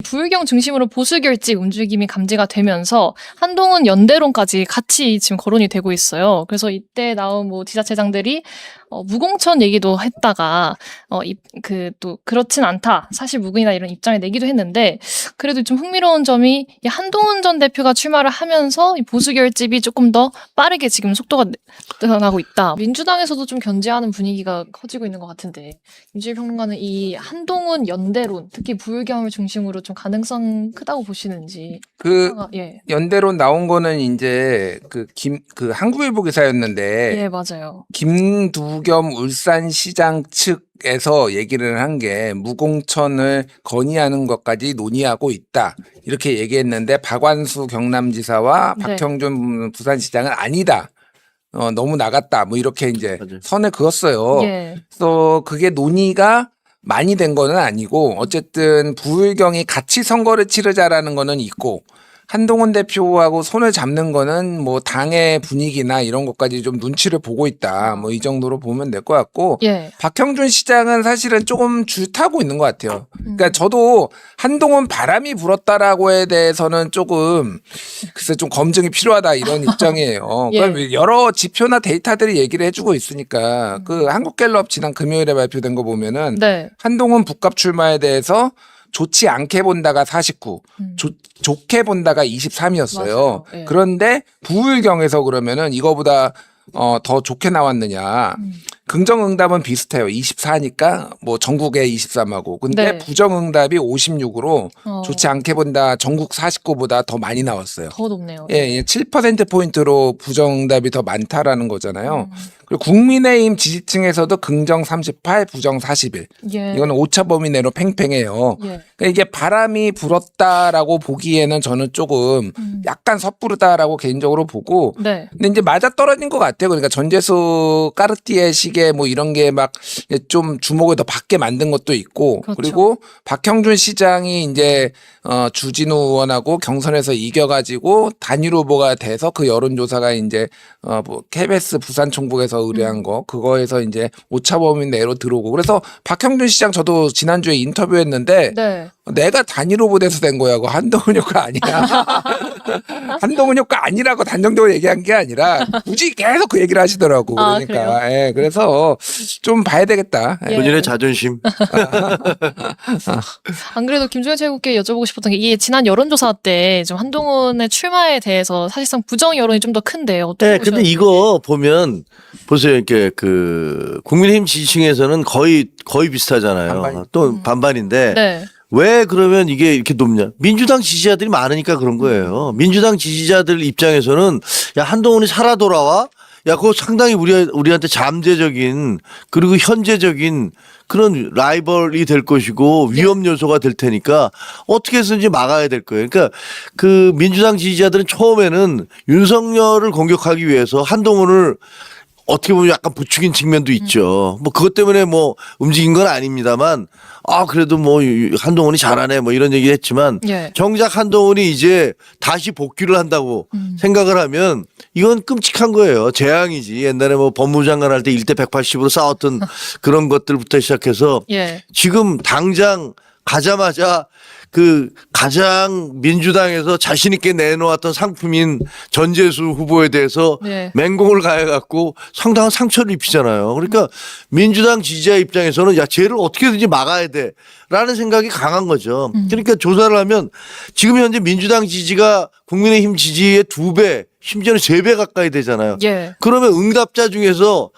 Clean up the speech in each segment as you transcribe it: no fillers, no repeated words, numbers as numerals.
부울경 중심으로 보수 결집 움직임이 감지가 되면서 한동훈 연대론까지 같이 지금 거론이 되고 있어요. 그래서 이때 나온 뭐 지자체장들이 무공천 얘기도 했다가 또 그렇진 않다. 사실 무근이다 이런 입장을 내기도 했는데 그래도 좀 흥미로운 점이 이 한동훈 전 대표가 출마를 하면서 이 보수 결집이 조금 더 빠르게 지금 속도가 나고 있다. 민주당에서도 좀 견제하는 분위기가 커지고 있는 것 같은데 임지일 평론가는 이 한동훈 연대론 특히 부울경을 중심으로 좀 가능성 크다고 보시는지. 예. 연대론 나온 거는 이제 그 한국일보 기사였는데 예, 맞아요. 김두겸 울산시장 측에서 얘기를 한 게 무공천을 건의하는 것까지 논의하고 있다 이렇게 얘기했는데 박완수 경남지사와 네. 박형준 부산시장은 아니다. 너무 나갔다. 뭐 이렇게 이제 맞아요. 선을 그었어요. 예. 그래서 그게 논의가 많이 된 거는 아니고 어쨌든 부울경이 같이 선거를 치르자라는 거는 있고 한동훈 대표하고 손을 잡는 거는 뭐 당의 분위기나 이런 것까지 좀 눈치를 보고 있다. 뭐 이 정도로 보면 될 것 같고 예. 박형준 시장은 사실은 조금 줄타고 있는 것 같아요. 그러니까 저도 한동훈 바람이 불었다라고에 대해서는 조금 글쎄 좀 검증이 필요하다 이런 입장이에요. 예. 그럼 여러 지표나 데이터들이 얘기를 해주고 있으니까 그 한국갤럽 지난 금요일에 발표된 거 보면은 네. 한동훈 북갑 출마에 대해서 좋지 않게 본다가 49, 좋게 본다가 23이었어요. 맞아요. 예. 그런데 부울경에서 그러면은 이거보다 더 좋게 나왔느냐. 긍정응답은 비슷해요. 24니까 뭐 전국에 23하고. 근데 네. 부정응답이 56으로 좋지 않게 본다 전국 49보다 더 많이 나왔어요. 더 높네요. 예, 7%포인트로 부정응답이 더 많다라는 거잖아요. 그리고 국민의힘 지지층에서도 긍정 38, 부정 41. 예. 이거는 오차 범위 내로 팽팽해요. 예. 그러니까 이게 바람이 불었다라고 보기에는 저는 조금 약간 섣부르다라고 개인적으로 보고. 네. 근데 이제 맞아 떨어진 것 같아요. 그러니까 전재수 까르띠에 식의 뭐 이런 게 막 좀 주목을 더 받게 만든 것도 있고. 그렇죠. 그리고 박형준 시장이 이제 주진우 의원하고 경선에서 이겨가지고 단일 후보가 돼서 그 여론조사가 이제 뭐 KBS 부산 총국에서 의뢰한 거 그거에서 이제 오차 범위 내로 들어오고 그래서 박형준 시장 저도 지난주에 인터뷰했는데 네. 내가 단일 후보 돼서 된 거야. 그 한동훈 효과 아니야. 한동훈 효과 아니라고 단정적으로 얘기한 게 아니라 굳이 계속 그 얘기를 하시더라고. 아, 그러니까 예, 그래서 좀 봐야 되겠다. 예. 예. 본인의 자존심. 안 그래도 김종현 최고께 여쭤보고 싶었던 게 이게 지난 여론조사 때 좀 한동훈의 출마에 대해서 사실상 부정 여론이 좀 더 큰데 어떻게 네, 근데 보셨는지. 이거 보면 보세요. 이렇게 국민의힘 지지층에서는 거의 비슷하잖아요. 반반이. 또 반반인데 네. 왜 그러면 이게 이렇게 높냐? 민주당 지지자들이 많으니까 그런 거예요. 민주당 지지자들 입장에서는 야 한동훈이 살아 돌아와? 야 그거 상당히 우리한테 잠재적인 그리고 현재적인 그런 라이벌이 될 것이고 위험 요소가 될 테니까 어떻게 해서든지 막아야 될 거예요. 그러니까 그 민주당 지지자들은 처음에는 윤석열을 공격하기 위해서 한동훈을 어떻게 보면 약간 부추긴 측면도 있죠. 뭐 그것 때문에 뭐 움직인 건 아닙니다만 그래도 뭐 한동훈이 잘하네 뭐 이런 얘기 했지만 예. 정작 한동훈이 이제 다시 복귀를 한다고 생각을 하면 이건 끔찍한 거예요. 재앙이지. 옛날에 뭐 법무장관 할 때 1대 180으로 싸웠던 그런 것들부터 시작해서 예. 지금 당장 가자마자 그 가장 민주당에서 자신 있게 내놓았던 상품인 전재수 후보에 대해서 네. 맹공을 가해갖고 상당한 상처를 입히잖아요. 그러니까 민주당 지지자 입장에서는 야 쟤를 어떻게든지 막아야 돼라는 생각이 강한 거죠. 그러니까 조사를 하면 지금 현재 민주당 지지가 국민의힘 지지의 2배 심지어는 3배 가까이 되잖아요. 예. 그러면 응답자 중에서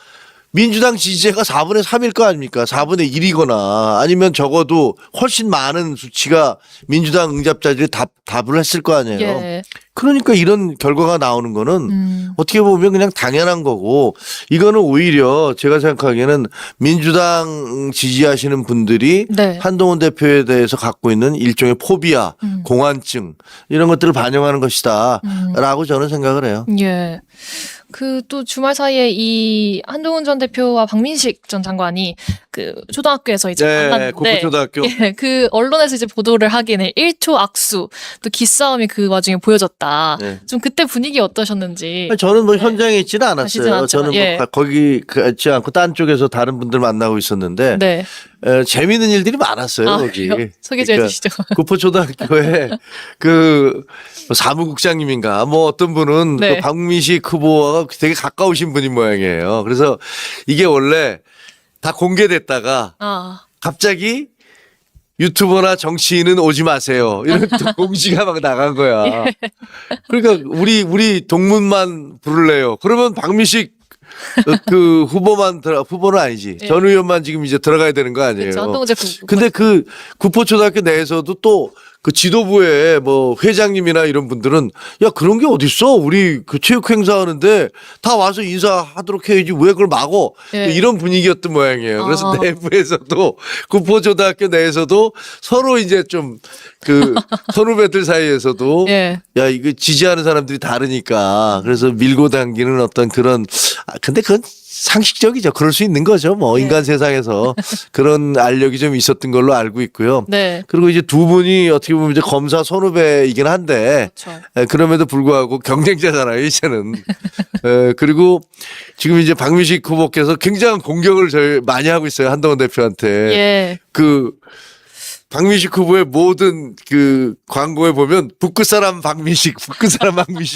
민주당 지지자가 4분의 3일 거 아닙니까? 4분의 1이거나 아니면 적어도 훨씬 많은 수치가 민주당 응답자들이 답을 했을 거 아니에요. 예. 그러니까 이런 결과가 나오는 거는 어떻게 보면 그냥 당연한 거고 이거는 오히려 제가 생각하기에는 민주당 지지하시는 분들이 네. 한동훈 대표에 대해서 갖고 있는 일종의 포비아, 공안증 이런 것들을 반영하는 것이다 라고 저는 생각을 해요. 예. 그 또 주말 사이에 이 한동훈 전 대표와 박민식 전 장관이 그 초등학교에서 이제 네, 만났는데 고포초등학교. 예, 그 언론에서 이제 보도를 하기는 1초 악수 또 기싸움이 그 와중에 보여졌다. 네. 좀 그때 분위기 어떠셨는지. 저는 뭐 현장에 있지는 가시진 않았어요. 않지만, 저는 뭐 예. 거기 가지 않고 딴 쪽에서 다른 분들 만나고 있었는데 네. 재미있는 일들이 많았어요. 아, 거기. 그래요? 소개 좀 해주시죠. 구포초등학교에 그 사무국장님인가 뭐 어떤 분은 네. 그 박민식 후보와 되게 가까우신 분인 모양이에요. 그래서 이게 원래 다 공개됐다가 아, 갑자기 유튜버나 정치인은 오지 마세요. 이런 또 공지가 막 나간 거야. 그러니까 우리 동문만 부를래요. 그러면 박민식 그 후보는 아니지. 예. 전 의원만 지금 이제 들어가야 되는 거 아니에요. 그렇죠. 한동훈 근데 그 구포초등학교 내에서도 또 그 지도부에 뭐 회장님이나 이런 분들은 야 그런 게 어딨어? 우리 그 체육 행사 하는데 다 와서 인사하도록 해야지 왜 그걸 막어? 예. 이런 분위기였던 모양이에요. 그래서 아. 내부에서도 구포초등학교 내에서도 서로 이제 좀 그 선후배들 사이에서도 예. 야 이거 지지하는 사람들이 다르니까 그래서 밀고 당기는 어떤 그런 근데 그건 상식적이죠. 그럴 수 있는 거죠. 뭐 네. 인간 세상에서 그런 알력이 좀 있었던 걸로 알고 있고요. 네. 그리고 이제 두 분이 어떻게 보면 이제 검사 선후배이긴 한데 그렇죠. 그럼에도 불구하고 경쟁자잖아요. 이제는. 그리고 지금 이제 박민식 후보께서 굉장한 공격을 저희 많이 하고 있어요. 한동훈 대표한테. 예. 그 박민식 후보의 모든 그 광고에 보면 북구 사람 박민식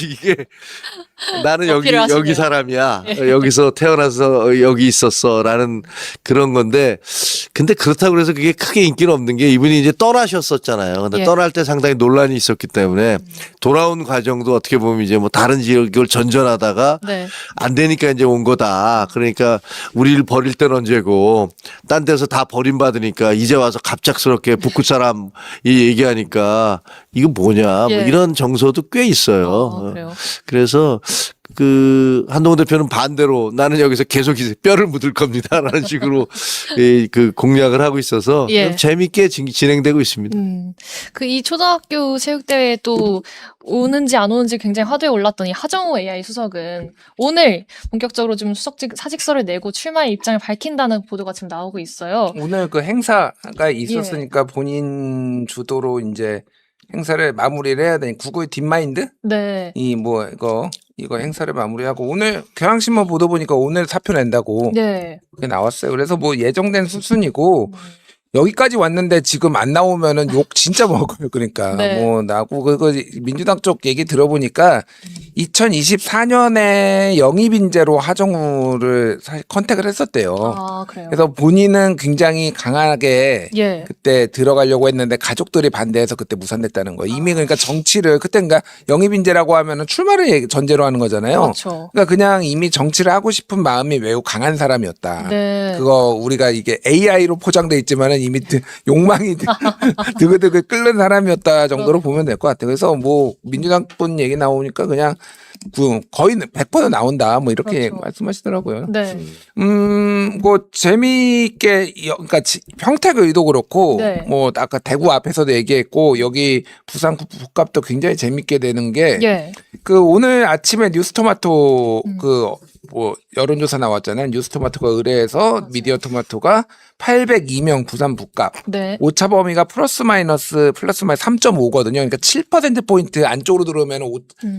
이게 나는 어필을 하시네요. 여기 사람이야. 여기서 태어나서 여기 있었어라는 그런 건데 근데 그렇다고 해서 그게 크게 인기는 없는 게 이분이 이제 떠나셨었잖아요. 근데 예. 떠날 때 상당히 논란이 있었기 때문에 돌아온 과정도 어떻게 보면 이제 뭐 다른 지역을 전전하다가 네. 안 되니까 이제 온 거다. 그러니까 우리를 버릴 땐 언제고 딴 데서 다 버림받으니까 이제 와서 갑작스럽게 북구 사람 이 얘기하니까 이거 뭐냐 뭐 예. 이런 정서도 꽤 있어요. 그래요. 그래서 그 한동훈 대표는 반대로 나는 여기서 계속 뼈를 묻을 겁니다라는 식으로 그 공약을 하고 있어서 예. 재미있게 진행되고 있습니다. 그 이 초등학교 체육대회에 또 오는지 안 오는지 굉장히 화두에 올랐던 이 하정우 AI 수석은 오늘 본격적으로 좀 사직서를 내고 출마의 입장을 밝힌다는 보도가 지금 나오고 있어요. 오늘 그 행사가 있었으니까 본인 주도로 이제 행사를 마무리를 해야 되니 구구의 딥마인드 네. 이 뭐 이거 행사를 마무리하고 오늘 경향신문 보도 보니까 오늘 사표 낸다고 네. 그게 나왔어요. 그래서 뭐 예정된 수순이고 여기까지 왔는데 지금 안 나오면은 욕 진짜 먹어요. 그러니까 네. 뭐 나고 그거 민주당 쪽 얘기 들어보니까 2024년에 영입인재로 하정우를 사실 컨택을 했었대요. 아, 그래요. 그래서 본인은 굉장히 강하게 예. 그때 들어가려고 했는데 가족들이 반대해서 그때 무산됐다는 거예요. 이미 그러니까 정치를 그때 그러니까 영입인재라고 하면은 출마를 전제로 하는 거잖아요. 그렇죠. 그러니까 그냥 이미 정치를 하고 싶은 마음이 매우 강한 사람이었다. 네. 그거 우리가 이게 AI로 포장돼 있지만은 이미 욕망이 드글드글 끓는 사람이었다 정도로 보면 될 것 같아요. 그래서 뭐 민주당 분 얘기 나오니까 그냥 거의 100% 나온다 뭐 이렇게 그렇죠. 말씀하시더라고요. 네. 뭐 재미있게 그러니까 평택 의도 그렇고 네. 뭐 아까 대구 앞에서도 얘기했고 여기 부산 국갑도 굉장히 재밌게 되는 게 예. 그 오늘 아침에 뉴스토마토 그 뭐 여론조사 나왔잖아요. 뉴스토마토가 의뢰해서 미디어토마토가 802명 부산 북갑. 네. 오차 범위가 플러스 마이너스 3.5거든요. 그러니까 7%포인트 안쪽으로 들어오면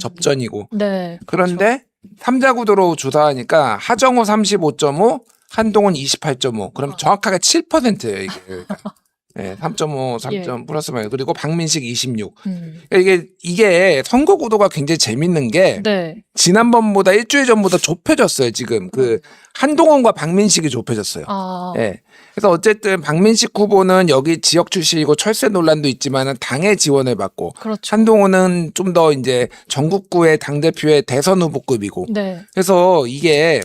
접전이고. 네. 그런데 삼자구도로 조사하니까 하정우 35.5, 한동훈 28.5. 그럼 정확하게 7%예요, 이게. 네, 3.5, 3. 플러스 마이너스. 그리고 박민식 26. 그러니까 이게 선거 구도가 굉장히 재밌는 게 네. 지난번보다 일주일 전보다 좁혀졌어요, 지금. 그 한동훈과 박민식이 좁혀졌어요. 아. 예. 그래서 어쨌든 박민식 후보는 여기 지역 출신이고 철새 논란도 있지만은 당의 지원을 받고 그렇죠. 한동훈은 좀 더 이제 전국구의 당대표의 대선 후보급이고 네. 그래서 이게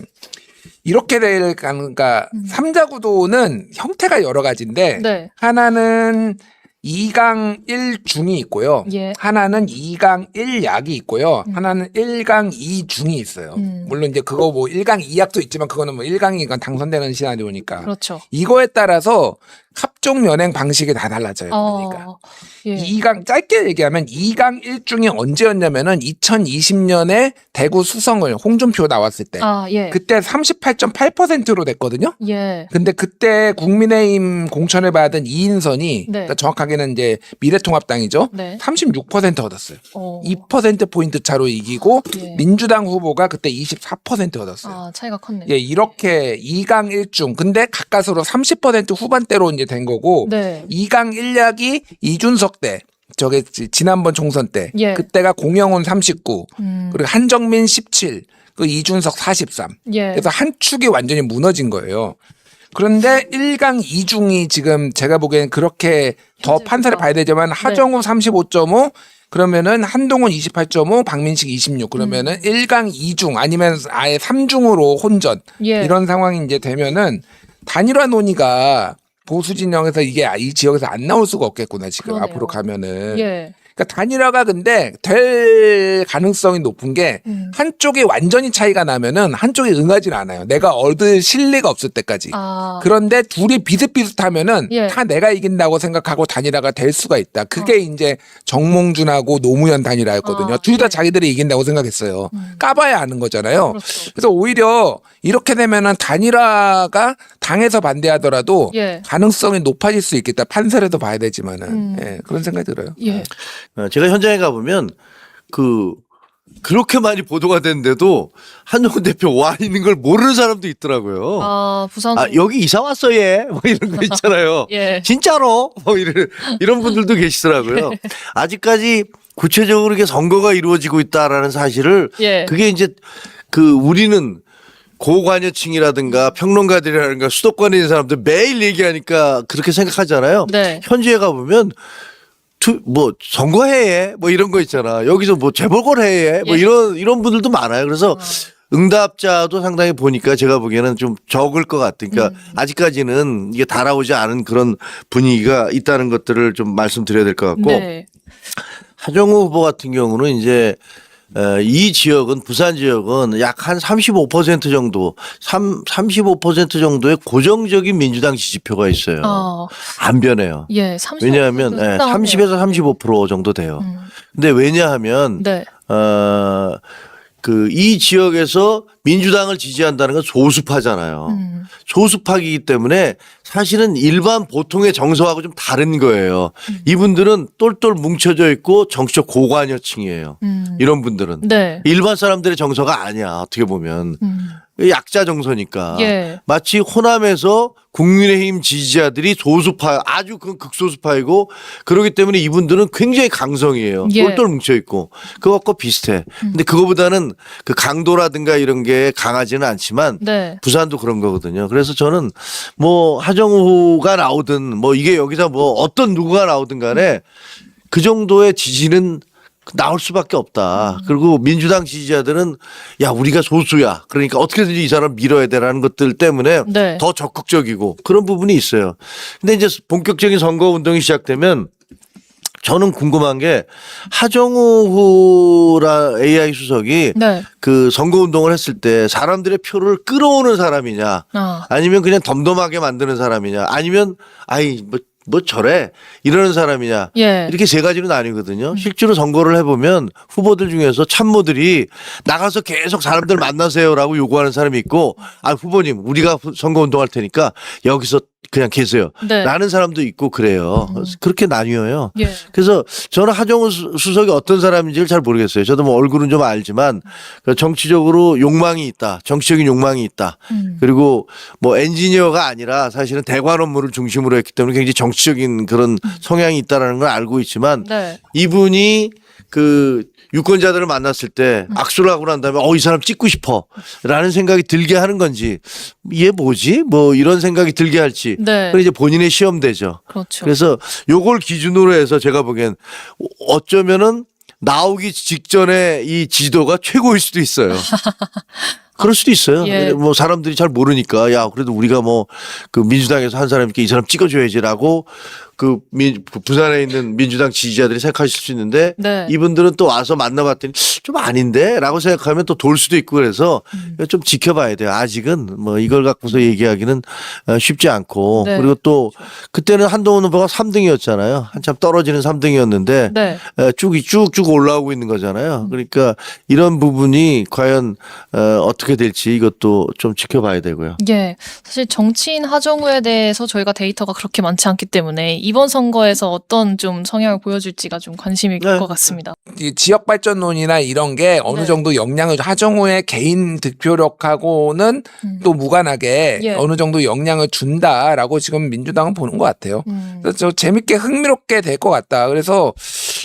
이렇게 될 그러니까 삼자구도는 형태가 여러 가지인데 네. 하나는 2강 1중이 있고요. 예. 하나는 2강 1약이 있고요. 하나는 1강 2중이 있어요. 물론 이제 그거 뭐 1강 2약도 있지만 그거는 뭐 1강이니까 당선되는 시나리오니까. 그렇죠. 이거에 따라서 합종 연행 방식이 다 달라져요. 그러니까. 예. 2강 짧게 얘기하면 2강 1중이 언제였냐면은 2020년에 대구 수성을 홍준표 나왔을 때 예. 그때 38.8%로 됐거든요. 예. 근데 그때 국민의힘 공천을 받은 이인선이 네. 그러니까 정확하게는 이제 미래통합당이죠. 네. 36% 얻었어요. 2% 차로 이기고 예. 민주당 후보가 그때 24% 얻었어요. 차이가 컸네요. 예, 이렇게 2강 1중 근데 가까스로 30% 후반대로 이제 된 거고 네. 2강 1약이 이준석 때 저게 지난번 총선 때 예. 그때가 공영훈 39 그리고 한정민 17 그 이준석 43 예. 그래서 한 축이 완전히 무너진 거예요. 그런데 1강 2중이 지금 제가 보기엔 그렇게 더 판사를 봐야 되지만 하정우 35.5 그러면은 한동훈 28.5 박민식 26 그러면은 1강 2중 아니면 아예 3중으로 혼전 예. 이런 상황이 이제 되면은 단일화 논의가 보수 진영에서 이게 이 지역에서 안 나올 수가 없겠구나 지금 그러네요. 앞으로 가면은. 예. 그러니까 단일화가 근데 될 가능성이 높은 게 한쪽이 완전히 차이가 나면은 한쪽이 응하진 않아요. 내가 얻을 실리가 없을 때까지. 그런데 둘이 비슷비슷하면은 예. 다 내가 이긴다고 생각하고 단일화가 될 수가 있다. 그게 이제 정몽준하고 노무현 단일화였거든요. 둘 다 예. 자기들이 이긴다고 생각했어요. 까봐야 아는 거잖아요. 그렇죠. 그래서 오히려 이렇게 되면은 단일화가 당에서 반대하더라도 예. 가능성이 높아질 수 있겠다. 판사라도 봐야 되지만은 예, 그런 생각이 들어요. 예. 제가 현장에 가보면 그렇게 많이 보도가 됐는데도 한동훈 대표 와 있는 걸 모르는 사람도 있더라고요. 부산. 여기 이사 왔어 얘. 뭐 이런 거 있잖아요. 예. 진짜로? 뭐 이런 분들도 계시더라고요. 아직까지 구체적으로 이게 선거가 이루어지고 있다라는 사실을 예. 그게 이제 우리는 고관여층이라든가 평론가들이라든가 수도권에 있는 사람들 매일 얘기하니까 그렇게 생각하잖아요. 네. 현지에 가보면 뭐 선거해 뭐 이런 거 있잖아. 여기서 뭐 재보궐 해 뭐 예. 이런 분들도 많아요. 그래서 응답자도 상당히 보니까 제가 보기에는 좀 적을 것 같으니까 아직까지는 이게 달아오지 않은 그런 분위기가 있다는 것들을 좀 말씀드려야 될 것 같고 네. 하정우 후보 같은 경우는 이제 이 지역은 부산 지역은 약 한 35% 정도 35% 정도의 고정적인 민주당 지지표가 있어요. 안 변해요. 예. 30%. 왜냐하면 30에서 35% 정도 돼요. 근데 왜냐하면 네. 이 지역에서 민주당을 지지한다는 건 소수파잖아요. 소수파이기 때문에 사실은 일반 보통의 정서하고 좀 다른 거예요. 이분들은 똘똘 뭉쳐져 있고 정치적 고관여층이에요. 이런 분들은. 네. 일반 사람들의 정서가 아니야. 어떻게 보면. 약자 정서니까. 예. 마치 호남에서 국민의힘 지지자들이 소수파 아주 극소수파이고 그렇기 때문에 이분들은 굉장히 강성이에요. 예. 똘똘 뭉쳐있고 그것과 비슷해. 근데 그거보다는 그 강도라든가 이런 게 강하지는 않지만 네. 부산도 그런 거거든요. 그래서 저는 뭐 하정우가 나오든 뭐 이게 여기서 뭐 어떤 누구가 나오든 간에 그 정도의 지지는 나올 수밖에 없다. 그리고 민주당 지지자들은 야 우리가 소수야. 그러니까 어떻게든지 이 사람 밀어야 되라는 것들 때문에 네. 더 적극적이고 그런 부분이 있어요. 근데 이제 본격적인 선거 운동이 시작되면 저는 궁금한 게 하정우 AI 수석이 네. 그 선거 운동을 했을 때 사람들의 표를 끌어오는 사람이냐 아니면 그냥 덤덤하게 만드는 사람이냐 아니면 뭐 저래 이러는 사람이냐 예. 이렇게 세 가지로 나뉘거든요. 실제로 선거를 해보면 후보들 중에서 참모들이 나가서 계속 사람들 만나세요라고 요구하는 사람이 있고 후보님 우리가 선거 운동할 테니까 여기서 그냥 계세요. 네. 라는 사람도 있고 그래요. 그렇게 나뉘어요. 예. 그래서 저는 하정우 수석이 어떤 사람인지를 잘 모르겠어요. 저도 뭐 얼굴은 좀 알지만 정치적으로 욕망이 있다. 정치적인 욕망이 있다. 그리고 뭐 엔지니어가 아니라 사실은 대관 업무를 중심으로 했기 때문에 굉장히 정치적인 그런 성향이 있다라는 걸 알고 있지만 네. 이분이 그 유권자들을 만났을 때 악수를 하고 난 다음에 이 사람 찍고 싶어 라는 생각이 들게 하는 건지 얘 뭐지? 뭐 이런 생각이 들게 할지 네. 그건 이제 본인의 시험대죠. 그렇죠. 그래서 요걸 기준으로 해서 제가 보기엔 어쩌면은 나오기 직전에 이 지도가 최고일 수도 있어요. 그럴 수도 있어요. 예. 뭐 사람들이 잘 모르니까 야 그래도 우리가 뭐 그 민주당에서 한 사람이니까 이 사람 찍어줘야지라고 부산에 있는 민주당 지지자들이 생각하실 수 있는데 네. 이분들은 또 와서 만나봤더니 좀 아닌데 라고 생각하면 또 돌 수도 있고 그래서 좀 지켜봐야 돼요. 아직은 뭐 이걸 갖고서 얘기하기는 쉽지 않고 네. 그리고 또 그때는 한동훈 후보가 3등이었잖아요. 한참 떨어지는 3등이었는데 네. 쭉쭉 올라오고 있는 거잖아요. 그러니까 이런 부분이 과연 어떻게 될지 이것도 좀 지켜봐야 되고요. 예. 사실 정치인 하정우에 대해서 저희가 데이터가 그렇게 많지 않기 때문에 이번 선거에서 어떤 좀 성향을 보여줄지가 좀 관심이 네. 것 같습니다. 이 지역 발전론이나 이런 게 어느 네. 정도 영향을 하정우의 개인 득표력하고는 또 무관하게 예. 어느 정도 영향을 준다라고 지금 민주당은 보는 것 같아요. 그래서 저 재밌게 흥미롭게 될 것 같다. 그래서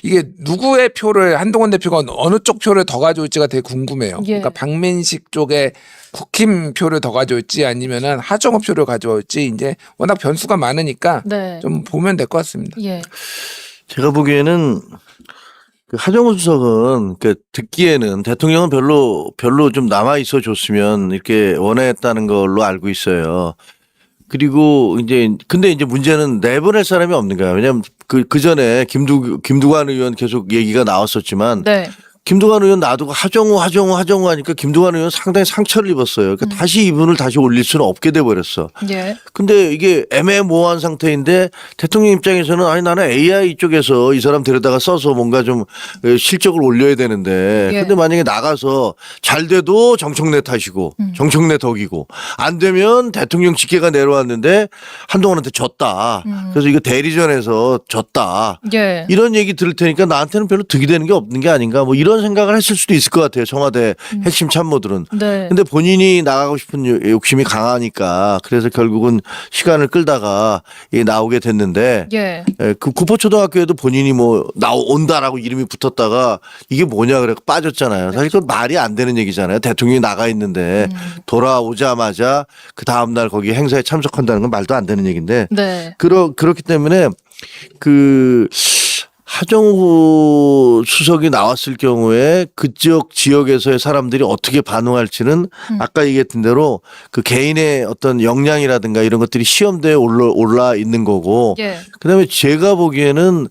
이게 누구의 표를 한동훈 대표가 어느 쪽 표를 더 가져올지가 되게 궁금해요. 예. 그러니까 박민식 쪽에 국힘 표를 더 가져올지 아니면은 하정우 표를 가져올지 이제 워낙 변수가 많으니까 네. 좀 보면 될 것 같습니다. 예. 제가 보기에는 그 하정우 수석은 그 듣기에는 대통령은 별로 좀 남아 있어 줬으면 이렇게 원했다는 걸로 알고 있어요. 그리고 근데 이제 문제는 내보낼 사람이 없는 거야. 왜냐하면 그 전에 김두관 의원 계속 얘기가 나왔었지만 네. 김두관 의원 놔두고 하정우 하니까 김두관 의원 상당히 상처를 입었어요. 그러니까 다시 이분을 다시 올릴 수는 없게 돼 버렸어. 예. 근데 이게 애매모호한 상태인데 대통령 입장에서는 아니 나는 AI 쪽에서 이 사람 데려다가 써서 뭔가 좀 실적을 올려야 되는데 예. 근데 만약에 나가서 잘 돼도 정청래 탓이고 정청래 덕이고 안 되면 대통령 직계가 내려왔는데 한동훈한테 졌다. 그래서 이거 대리전에서 졌다. 예. 이런 얘기 들을 테니까 나한테는 별로 득이 되는 게 없는 게 아닌가 뭐 이런 생각을 했을 수도 있을 것 같아요. 청와대 핵심 참모들은. 네. 근데 본인이 나가고 싶은 욕심이 강하니까 그래서 결국은 시간을 끌다가 나오게 됐는데 예. 그 구포초등학교에도 본인이 뭐 온다라고 이름이 붙었다가 이게 뭐냐 그래 빠졌잖아요. 사실 그건 말이 안 되는 얘기잖아요. 대통령이 나가 있는데 돌아오자마자 그 다음날 거기 행사에 참석한다는 건 말도 안 되는 얘기인데 네. 그렇기 때문에 그 하정우 수석이 나왔을 경우에 그쪽 지역에서의 사람들이 어떻게 반응할지는 아까 얘기했던 대로 그 개인의 어떤 역량이라든가 이런 것들이 시험대에 올라 있는 거고 예. 그다음에 제가 보기에는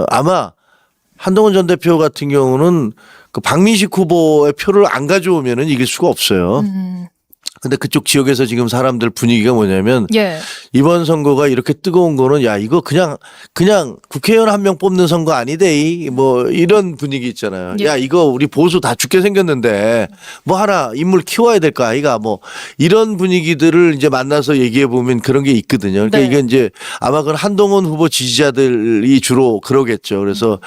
아마 한동훈 전 대표 같은 경우는 그 박민식 후보의 표를 안 가져오면은 이길 수가 없어요. 근데 그쪽 지역에서 지금 사람들 분위기가 뭐냐면 예. 이번 선거가 이렇게 뜨거운 거는 야 이거 그냥 국회의원 한 명 뽑는 선거 아니대 뭐 이런 분위기 있잖아요. 예. 야 이거 우리 보수 다 죽게 생겼는데 뭐 하나 인물 키워야 될 거 아이가 뭐 이런 분위기들을 이제 만나서 얘기해 보면 그런 게 있거든요. 그러니까 네. 이게 이제 아마 그건 한동훈 후보 지지자들이 주로 그러겠죠. 그래서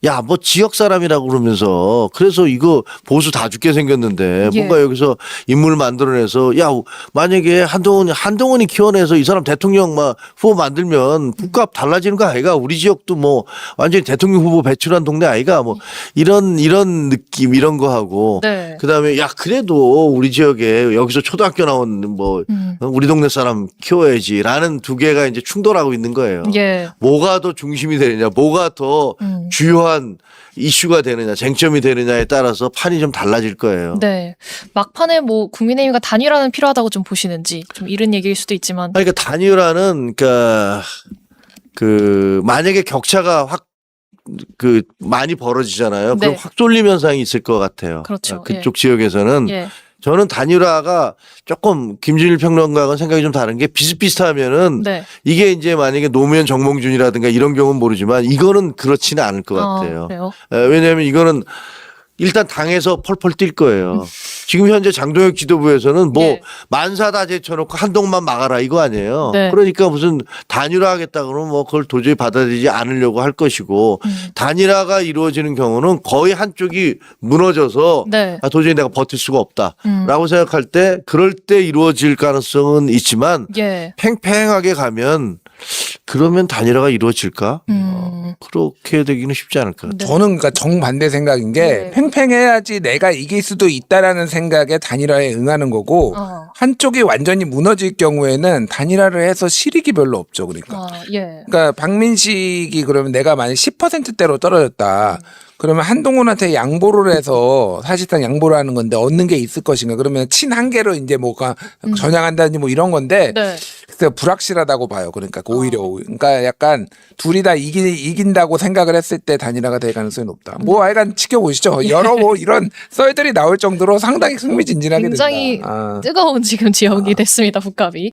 야 뭐 지역 사람이라고 그러면서 그래서 이거 보수 다 죽게 생겼는데 예. 뭔가 여기서 인물 만들어내서 야 만약에 한동훈이 키워내서 이 사람 대통령 막 후보 만들면 국값 달라지는 거 아이가 우리 지역도 뭐 완전히 대통령 후보 배출한 동네 아이가 뭐 이런 느낌 이런 거 하고 네. 그다음에 야 그래도 우리 지역에 여기서 초등학교 나온 뭐 우리 동네 사람 키워야지라는 두 개가 이제 충돌하고 있는 거예요. 예. 뭐가 더 중심이 되느냐, 뭐가 더 주요한 이슈가 되느냐, 쟁점이 되느냐에 따라서 판이 좀 달라질 거예요. 네. 막판에 뭐 국민의힘과 단일화는 필요하다고 좀 보시는지 좀 이른 얘기일 수도 있지만. 그러니까 단일화는 만약에 격차가 많이 벌어지잖아요. 네. 그럼 확 쏠림 현상이 있을 것 같아요. 그렇죠. 그쪽 지역에서는 예. 저는 단일화가 조금 김준일 평론가하고는 생각이 좀 다른 게 비슷비슷하면은 네. 이게 이제 만약에 노무현 정몽준이라든가 이런 경우는 모르지만 이거는 그렇지는 않을 것 같아요. 그래요? 왜냐하면 이거는 일단 당에서 펄펄 뛸 거예요. 지금 현재 장동혁 지도부에서는 뭐 예. 만사 다 제쳐놓고 한동만 막아라 이거 아니에요. 네. 그러니까 무슨 단일화하겠다 그러면 뭐 그걸 도저히 받아들이지 않으려고 할 것이고 단일화가 이루어지는 경우는 거의 한쪽이 무너져서 네. 도저히 내가 버틸 수가 없다라고 생각할 때 그럴 때 이루어질 가능성은 있지만 예. 팽팽하게 가면 그러면 단일화가 이루어질까? 그렇게 되기는 쉽지 않을 것 같아요. 저는 그러니까 정반대 생각인 게 네. 팽팽해야지 내가 이길 수도 있다라는 생각에 단일화에 응하는 거고 한쪽이 완전히 무너질 경우에는 단일화를 해서 실익이 별로 없죠. 그러니까. 예. 그러니까 박민식이 그러면 내가 만약 10%대로 떨어졌다. 그러면 한동훈한테 양보를 해서 사실상 양보를 하는 건데 얻는 게 있을 것인가? 그러면 친한계로 이제 뭐가 전향한다든지 뭐 이런 건데 네. 그래서 불확실하다고 봐요. 그러니까 오히려 그러니까 약간 둘이 다 이긴다고 생각을 했을 때 단일화가 될 가능성이 높다. 뭐 하여간 지켜보시죠. 여러 뭐 이런 썰들이 나올 정도로 상당히 흥미진진하게 굉장히 된다. 뜨거운 지금 지역이 됐습니다. 북합이.